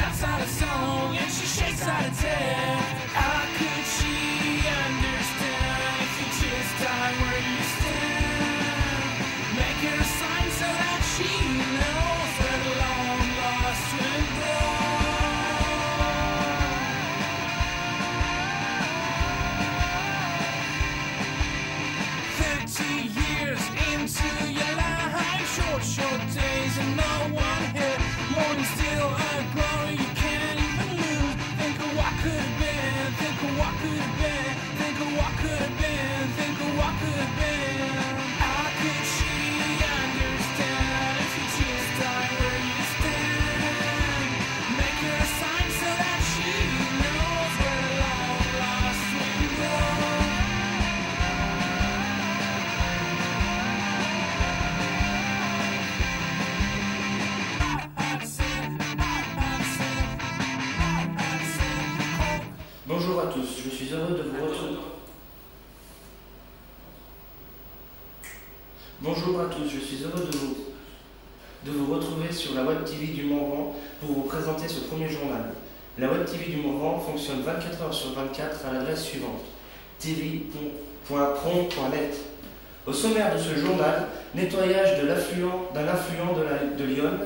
shouts out a song and she shakes out a tear. How could she understand if you just die where you stand? Make her a sign so that she knows where the long lost twin grows. 30 years into your life, short days and no one here. Morning still aglow, you can't even lose. Think of what could have been, think of what could have been, think of what could have been, think of what could have been. How could she understand if you just die where you stand? Make her a sign so that she knows where the long lost twin grows. Bonjour à tous, je suis heureux de vous retrouver. Bonjour à tous, je suis heureux de vous retrouver sur la Web TV du Morvan pour vous présenter ce premier journal. La Web TV du Morvan fonctionne 24 heures sur 24 à l'adresse suivante: tv.pron.net. Au sommaire de ce journal, nettoyage d'un affluent de l'Yonne,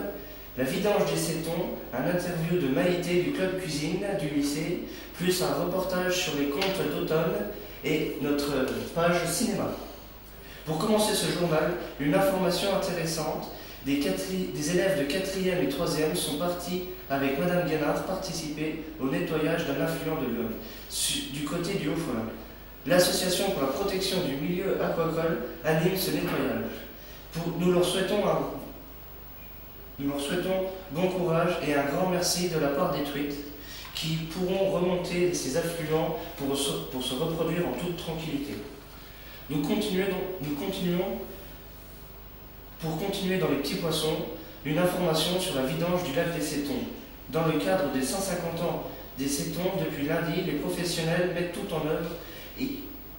la vidange des cétons, un interview de Maïté du club cuisine du lycée, plus un reportage sur les contes d'automne et notre page cinéma. Pour commencer ce journal, une information intéressante. Des élèves de 4e et 3e sont partis avec Madame Guénard participer au nettoyage d'un affluent de l'Yonne, du côté du Haut-Folin. L'association pour la protection du milieu aquacole anime ce nettoyage. Nous leur souhaitons bon courage et un grand merci de la part des truites qui pourront remonter ces affluents pour se reproduire en toute tranquillité. Pour continuer dans les petits poissons, une information sur la vidange du lac des Cétons. Dans le cadre des 150 ans des Cétons, depuis lundi, les professionnels mettent tout en œuvre,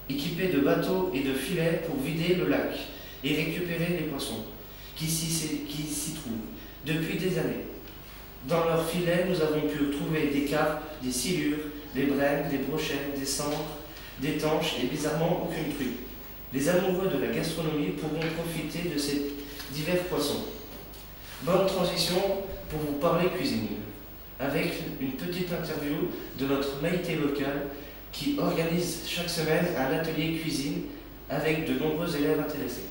équipés de bateaux et de filets pour vider le lac et récupérer les poissons qui s'y trouvent depuis des années. Dans leurs filets, nous avons pu trouver des carpes, des silures, des brèmes, des brochettes, des sangres, des tanches et bizarrement aucune truite. Les amoureux de la gastronomie pourront profiter de ces divers poissons. Bonne transition pour vous parler cuisine, avec une petite interview de notre Maïté locale qui organise chaque semaine un atelier cuisine avec de nombreux élèves intéressés.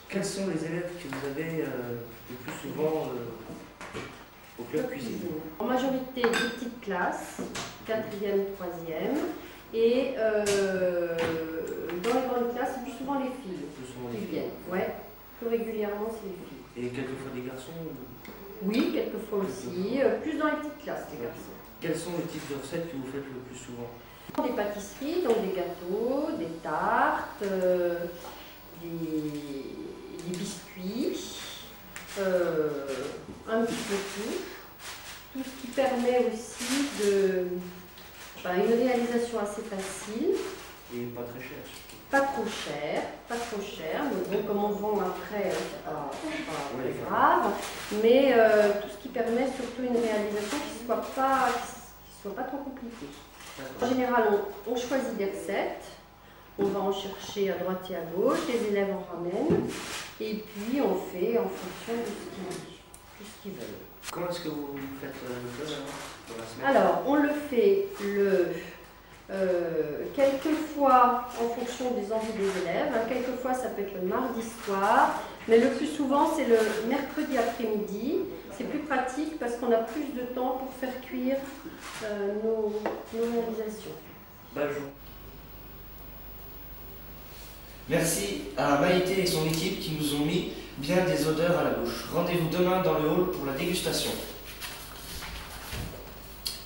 Quels sont les élèves que vous avez le plus souvent au club cuisine? En majorité, des petites classes, 4e, 3e, et dans les grandes classes, c'est plus souvent les filles qui viennent. Ouais, plus régulièrement, c'est les filles. Et quelquefois des garçons? Oui, quelquefois aussi, plus dans les petites classes, les garçons. Quels sont les types de recettes que vous faites le plus souvent? Des pâtisseries, donc des gâteaux, des tartes, des biscuits, un petit peu tout. Tout ce qui permet aussi une réalisation assez facile. Et pas très cher. Pas trop cher, mais bon, comme on vend après, c'est pas grave, mais tout ce qui permet surtout une réalisation qui ne soit pas trop compliquée. En général, on choisit des recettes, on va en chercher à droite et à gauche, les élèves en ramènent, et puis on fait en fonction de ce qu'ils veulent. Quand est-ce que vous faites le plat pour la semaine? Alors, on le fait quelquefois en fonction des envies des élèves, quelquefois ça peut être le mardi soir, mais le plus souvent c'est le mercredi après-midi. C'est plus pratique parce qu'on a plus de temps pour faire cuire nos réalisations. Bonjour. Merci à Maïté et son équipe qui nous ont mis bien des odeurs à la bouche. Rendez-vous demain dans le hall pour la dégustation.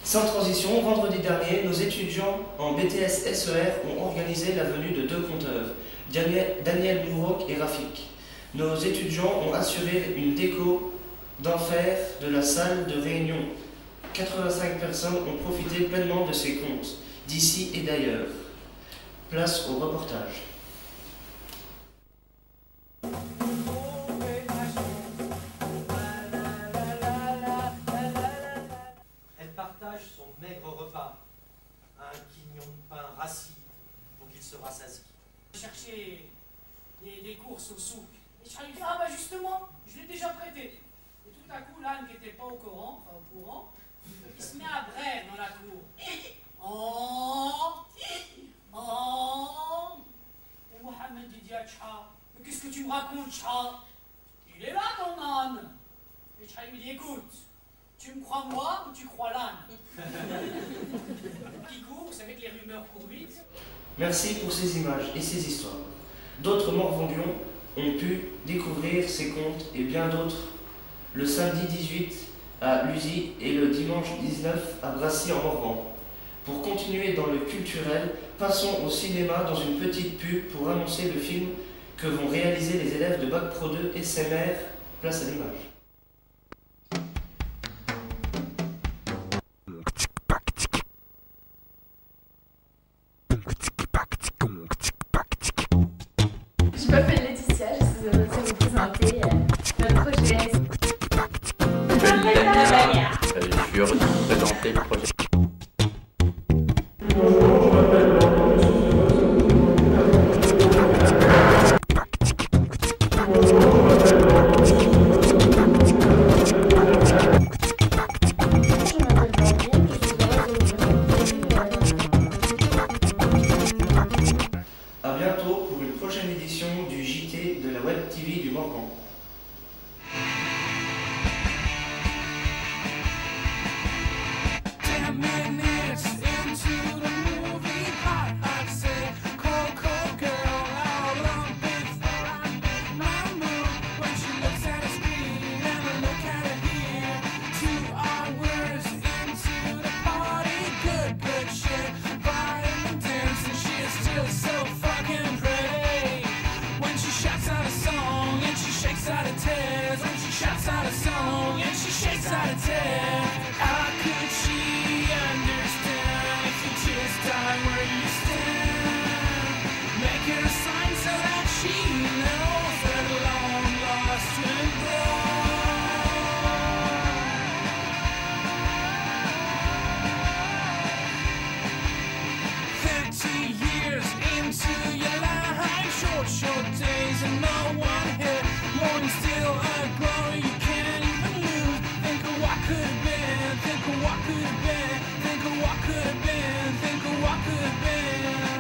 Sans transition, vendredi dernier, nos étudiants en BTS SER ont organisé la venue de deux conteurs, Daniel Mouroc et Rafik. Nos étudiants ont assuré une déco d'enfer de la salle de réunion. 85 personnes ont profité pleinement de ces contes, d'ici et d'ailleurs. Place au reportage. déjà prêté. Et tout à coup, l'âne qui n'était pas au courant, il se met à braire dans la cour. Oh, oh. Et Mohamed dit à Tcha, mais qu'est-ce que tu me racontes, Tcha? Il est là, ton âne. Et Tcha lui dit, écoute, tu me crois moi ou tu crois l'âne? Qui court, vous savez que les rumeurs courent vite. Merci pour ces images et ces histoires. D'autres Morvandions ont pu découvrir ces contes et bien d'autres le samedi 18 à Lusy et le dimanche 19 à Brassy en Morvan. Pour continuer dans le culturel, passons au cinéma dans une petite pub pour annoncer le film que vont réaliser les élèves de Bac Pro 2 SMR. Place à l'image. Je m'appelle Laetitia, je suis heureuse de vous présenter notre projet. Je suis heureux de vous présenter le projet. A bientôt pour une prochaine édition du JT de la Web TV du Morvan. 10 minutes into the movie, I'd say, cold girl, all up with my mood. When she looks at the screen and I look at her here, 2 hours into the party, good shit, buying and dancing, she is still so fucking pretty. When she shouts out a song and she shakes out her tears, when she shouts out a song and she shakes out her tears, how could she understand if you just die where you stand? Make her a sign so that she knows that long lost and gone. 30 years into your life, short days and no one here. Morning still aglow, you can't even lose. Think of what could have been, think of what could have been, think of what could have been, think of what could have been.